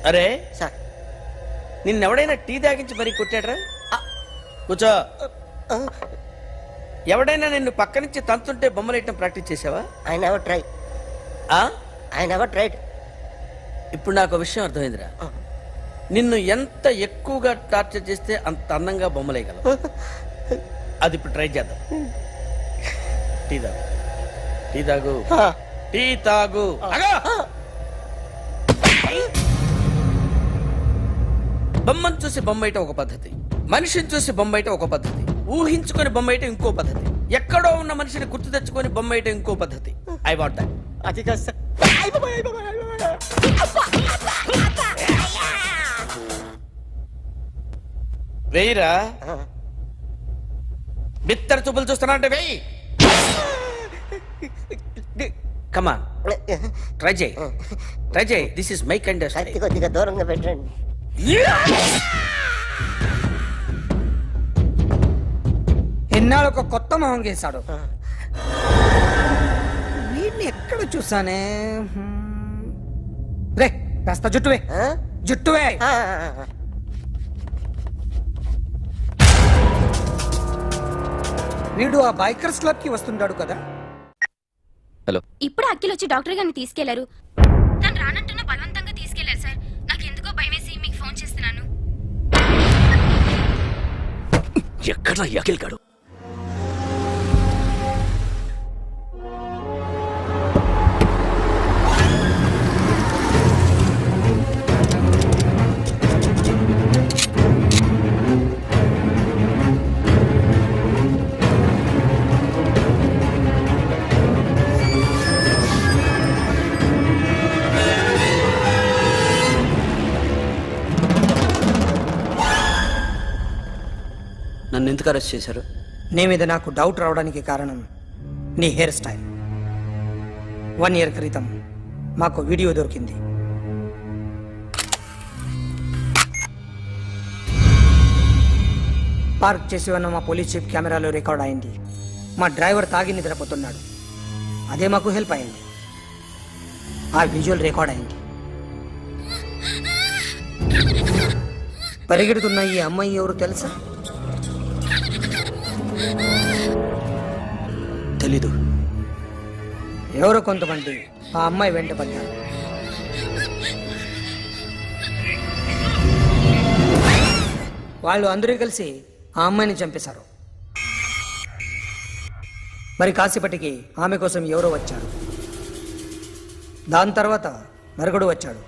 అరే sir నిన్నెవడైనా tea తాగించి మరీ కొట్టాడ్రా? కూర్చో. ఎవడైనా నిన్ను పక్క నుంచి తంతుంటే బొమ్మలేయటం ప్రాక్టీస్ చేసావా? I never try. I never tried. ఇప్పుడు నాకు ఒక విషయం అర్థమైందిరా. నిన్ను ఎంత ఎక్కువగా టార్చర్ చేస్తే అంత అందంగా బొమ్మలేయగలవు. అది ఇప్పుడు ట్రై చేద్దాం. టీ తాగు, టీ తాగు, టీ తాగు. బొమ్మను చూసి బొమ్మయటం ఒక పద్ధతి, మనిషిని చూసి బొమ్మయటం ఒక పద్ధతి, ఊహించుకొని బొమ్మయటం ఇంకో పద్ధతి, ఎక్కడో ఉన్న మనిషిని గుర్తు తెచ్చుకొని బొమ్మయటం ఇంకో పద్ధతి. I want that. అది కాదు సార్. వెయ్యిరా. బిత్తర చూపులు చూస్తున్నా అంటే వెయ్యి. కమా ట్రై చేయి, ట్రై చేయి. This is my kind of style. కొద్దిగా దూరంగా పెట్టండి. ఎన్నాళ్ళు ఒక కొత్త మొహం గీశాడు. వీడిని ఎక్కడ చూసానే? రే కాస్త జుట్టువే, జుట్టువే. వీడు ఆ బైకర్స్ క్లబ్ కి వస్తుంటాడు కదా. హలో, ఇప్పుడు అఖిల్ వచ్చి డాక్టర్ గారిని తీసుకెళ్లారు. తను రానంటున్న బలవంతంగా తీసుకెళ్లారు సార్. నాకు ఎందుకో భయమేసి మీకు ఫోన్ చేస్తున్నాను. ఎక్కడ అఖిల్ గాడు? నన్ను ఎందుకు అరెస్ట్ చేశారు? నీ మీద నాకు డౌట్ రావడానికి కారణం నీ హెయిర్ స్టైల్. 1 year క్రితం మాకు వీడియో దొరికింది. పార్క్ చేసి ఉన్న మా పోలీస్ జీప్ కెమెరాలో రికార్డ్ అయింది. మా డ్రైవర్ తాగి నిద్రపోతున్నాడు. అదే మాకు హెల్ప్ అయింది. ఆ విజువల్ రికార్డ్ అయింది. పరిగెడుతున్న ఈ అమ్మాయి ఎవరు తెలుసా? తెలీదు. ఎవరో కొంతమంది ఆ అమ్మాయి వెంట పడ్డారు. వాళ్ళు అందరూ కలిసి ఆ అమ్మాయిని చంపేశారు. మరి కాసేపటికి ఆమె కోసం ఎవరో వచ్చారు. దాని తర్వాత మరొకడు వచ్చాడు.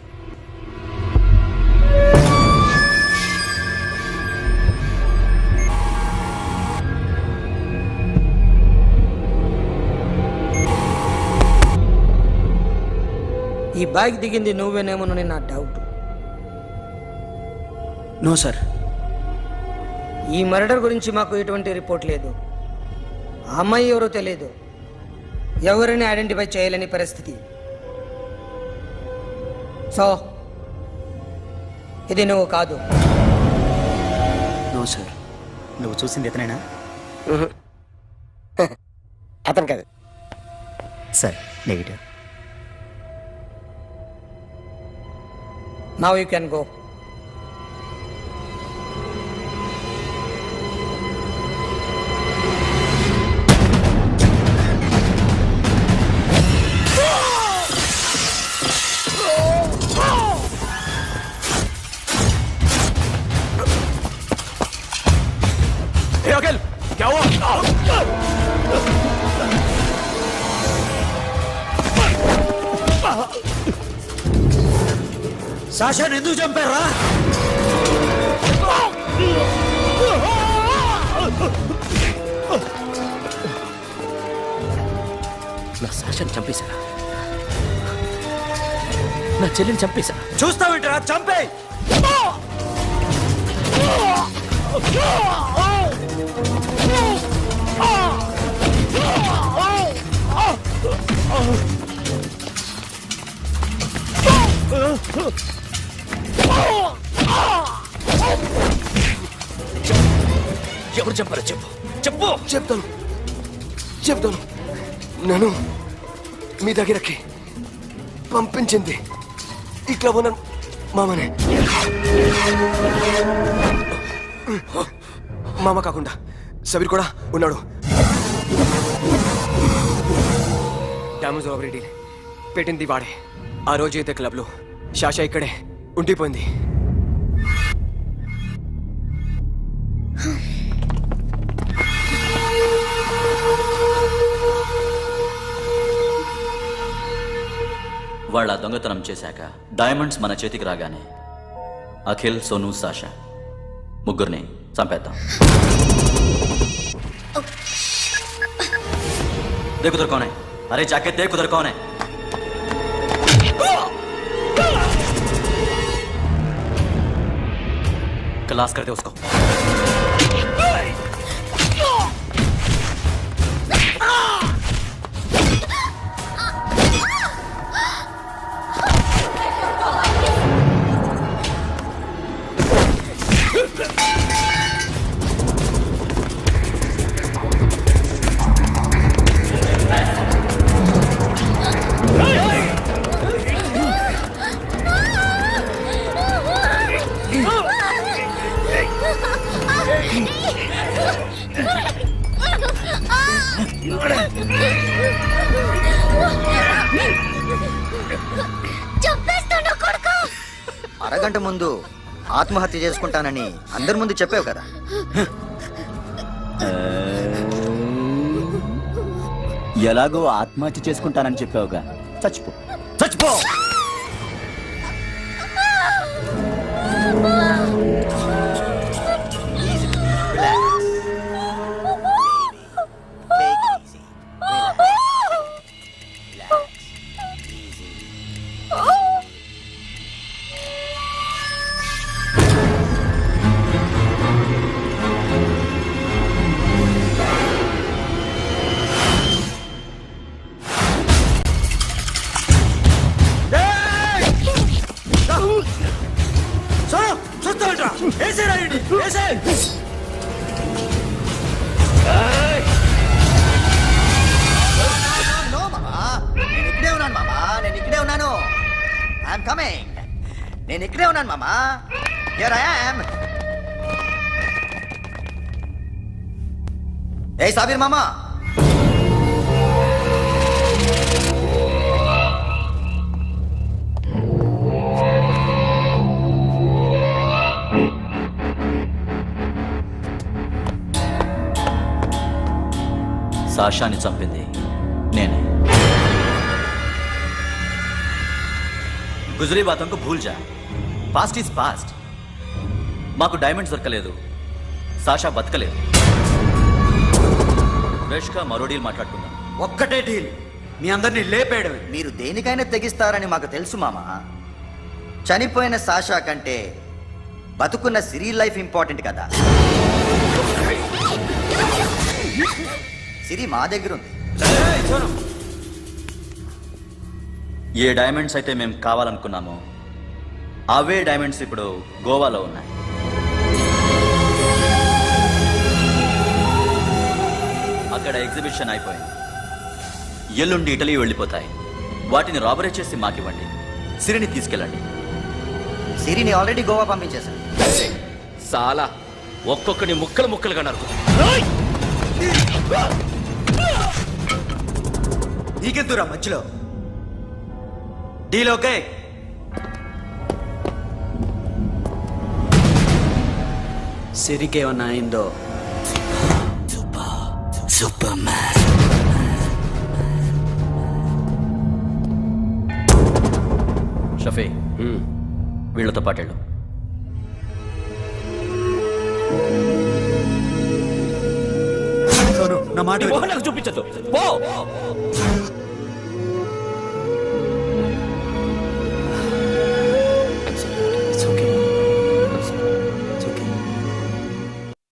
ఈ బైక్ దిగింది నువ్వేనేమోనని నా డౌట్. No sir. ఈ మర్డర్ గురించి మాకు ఎటువంటి రిపోర్ట్ లేదు. ఆ అమ్మాయి ఎవరో తెలియదు. ఎవరిని ఐడెంటిఫై చేయలేని పరిస్థితి. సో ఇది నువ్వు కాదు. No sir. నువ్వు చూసింది ఇతనేనా? అతను కాదు. సరే, negative. Now you can go. Hey, Akhil! क्या हुआ? సాషాను ఎందుకు చంపారా? నా సాషాను చంపేశారా? నా చెల్లిని చంపేశారా? చూస్తావేంట్రా? చంపే. ఎవరు చంపారో చెప్పు, చెప్పు. చెప్తాను. నన్ను మీ దగ్గరకి పంపించింది ఈ క్లబ్ ఓనర్ మామనే. మామ కాకుండా సబీర్ కూడా ఉన్నాడు. డ్యామేజ్ ఓవర్ డీల్ పెట్టింది వాడే. ఆ రోజు అయితే క్లబ్లో శాషా ఇక్కడే ఉండిపోయింది. వాళ్ళ దొంగతనం చేశాక డైమండ్స్ మన చేతికి రాగానే అఖిల్, సోను, సాషా ముగ్గురిని చంపేద్దాం. देख उधर कौन है? अरे जाके देख उधर कौन है? क्लास करते उसको. అరగంట ముందు ఆత్మహత్య చేసుకుంటానని అందరి ముందు చెప్పావు కదా. ఎలాగో ఆత్మహత్య చేసుకుంటానని చెప్పావుగా, చచ్చిపో చచ్చిపో. నేను ఇక్కడే ఉన్నాను మామా. Here I am. ఏ సాబీర్ మామా, సాషాని చంపింది నేనే. గుజరీ బాతంకు భూల్ జా. Past is past. మాకు డైమండ్స్ దొరకలేదు, సాషా బతకలేదు. రేష్కా మరో డీల్ మాట్లాడుకుందాం. ఒక్కటే డీల్, మీ అందరినీ లేపేయడమే. మీరు దేనికైనా తెగిస్తారని మాకు తెలుసు మామా. చనిపోయిన సాషా కంటే బతుకున్న సిరి లైఫ్ ఇంపార్టెంట్ కదా. సిరి మా దగ్గర ఉంది. ఏ డైమండ్స్ అయితే మేము కావాలనుకున్నామో అవే డైమండ్స్ ఇప్పుడు గోవాలో ఉన్నాయి. అక్కడ ఎగ్జిబిషన్ అయిపోయింది. ఎల్లుండి ఇటలీ వెళ్ళిపోతాయి. వాటిని రాబరీ చేసి మాకివ్వండి. సిరిని తీసుకెళ్ళండి. సిరిని ఆల్రెడీ గోవా పంపించేశాను. సాలా ఒక్కొక్కని ముక్కలు ముక్కలుగా నరుకు. నీకెందురా మధ్యలో? Deal okay? సిరికేమన్నా అయిందో? షఫీ, వీళ్ళతో పాటేళ్ళు. నా మాట చూపించదు.